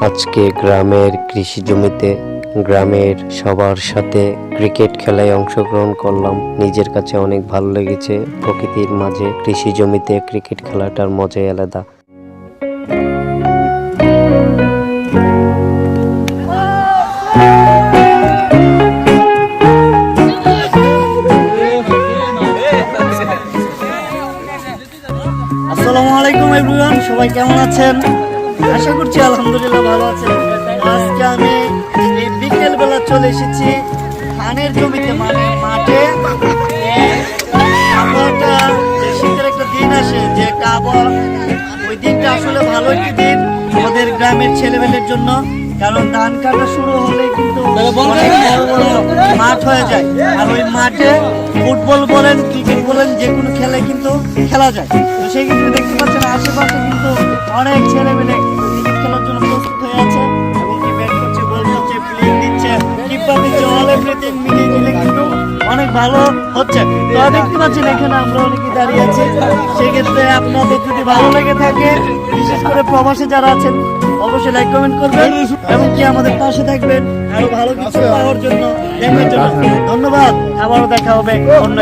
আজকে গ্রামের কৃষি জমিতে গ্রামের সবার সাথে ক্রিকেট খেলায় অংশগ্রহণ করলাম। নিজের কাছে অনেক ভালো লেগেছে। প্রকৃতির মাঝে কৃষি জমিতে ক্রিকেট খেলাটার মজাই আলাদা। আসসালামু আলাইকুম এভরিওয়ান, সবাই কেমন আছেন? আশা করছি আলহামদুলিল্লাহ ভালো আছেন। আজকে আমি এই বিকেল বেলা চলে এসেছি ধানের জমিতে, মানে মাঠে। আবহাওয়াটা যে শীতের একটা দিন আসে, যে আবহাওয়া, ওই দিনটা আসলে ভালো একটি দিন আমাদের গ্রামের ছেলেমেয়েদের জন্য। কারণ ধান কাটা শুরু হলে কিন্তু অনেক বড় বড় মাঠ হয়ে যায়, আর ওই মাঠে ফুটবল বলেন, ক্রিকেট বলেন, যে কোনো খেলা কিন্তু খেলা যায়। তো সেই ক্ষেত্রে দেখতে পাচ্ছেন আশেপাশে কিন্তু অনেক ছেলেমেয়ে ক্রিকেট খেলার জন্য প্রস্তুত হয়ে আছে, এবং কি ব্যাট করছে, বল করছে, ফিল্ডিং দিচ্ছে, কিপার দিচ্ছে, অল এভরিথিং মিলিয়ে দিলে কিন্তু অনেক ভালো হচ্ছে। তো দেখতে পাচ্ছেন এখানে আমরা অনেকেই দাঁড়িয়ে আছি। সেক্ষেত্রে আপনাদের যদি ভালো লেগে থাকে, বিশেষ করে প্রবাসে যারা আছেন, অবশ্যই লাইক কমেন্ট করবেন এবং কি আমাদের পাশে থাকবেন আরো ভালো কিছু পাওয়ার জন্য, দেখার জন্য। ধন্যবাদ, আবারও দেখা হবে অন্য